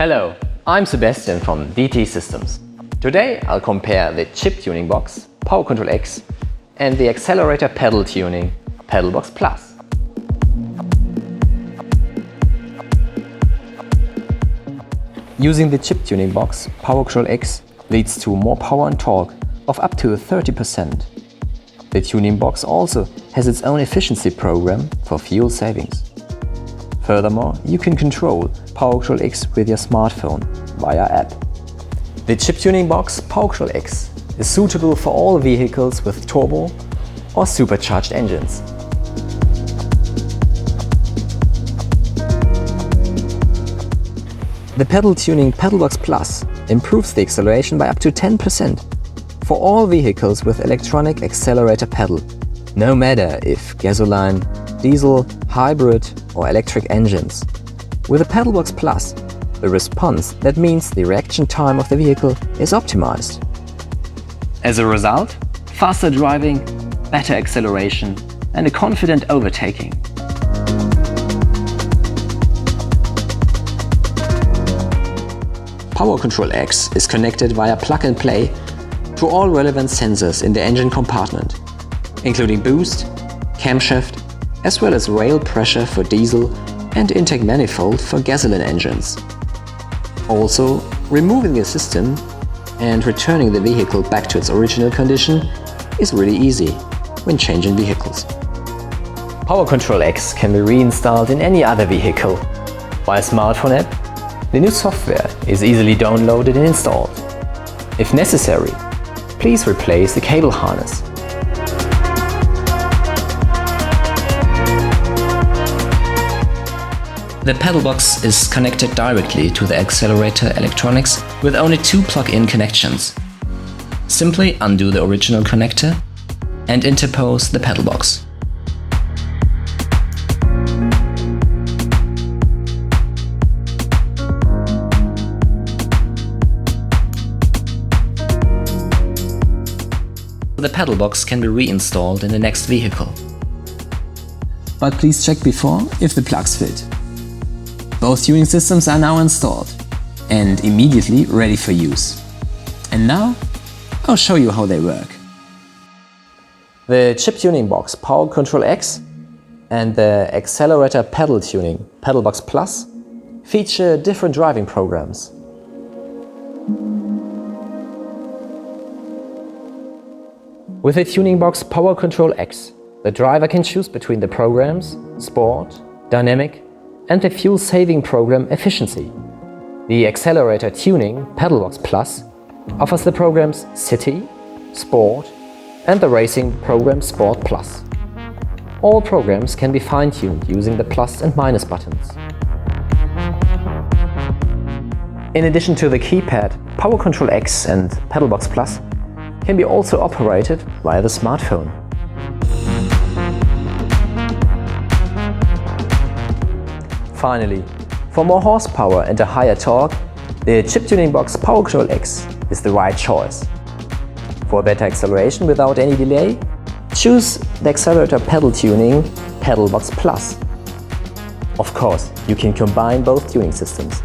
Hello, I'm Sebastian from DTE Systems. Today I'll compare the chip tuning box PowerControl X and the accelerator pedal tuning PedalBox Plus. Using the chip tuning box PowerControl X leads to more power and torque of up to 30%. The tuning box also has its own efficiency program for fuel savings. Furthermore, you can control PowerControl X with your smartphone via app. The chip tuning box PowerControl X is suitable for all vehicles with turbo or supercharged engines. The pedal tuning PedalBox Plus improves the acceleration by up to 10% for all vehicles with electronic accelerator pedal, no matter if gasoline, diesel, hybrid or electric engines. With the PedalBox Plus, the response, that means the reaction time of the vehicle, is optimized. As a result, faster driving, better acceleration and a confident overtaking. PowerControl X is connected via plug-and-play to all relevant sensors in the engine compartment, including boost, camshaft, as well as rail pressure for diesel and intake manifold for gasoline engines. Also, removing the system and returning the vehicle back to its original condition is really easy when changing vehicles. PowerControl X can be reinstalled in any other vehicle. Via smartphone app, the new software is easily downloaded and installed. If necessary, please replace the cable harness. The PedalBox is connected directly to the accelerator electronics with only two plug-in connections. Simply undo the original connector and interpose the PedalBox. The PedalBox can be reinstalled in the next vehicle. But please check before if the plugs fit. Both tuning systems are now installed and immediately ready for use. And now I'll show you how they work. The chip tuning box PowerControl X and the accelerator pedal tuning PedalBox Plus feature different driving programs. With the tuning box PowerControl X, the driver can choose between the programs Sport, Dynamic and the fuel-saving program Efficiency. The accelerator tuning PedalBox Plus offers the programs City, Sport and the racing program Sport Plus. All programs can be fine-tuned using the plus and minus buttons. In addition to the keypad, PowerControl X and PedalBox Plus can be also operated via the smartphone. Finally, for more horsepower and a higher torque, the chip tuning box PowerControl X is the right choice. For better acceleration without any delay, choose the accelerator pedal tuning PedalBox Plus. Of course, you can combine both tuning systems.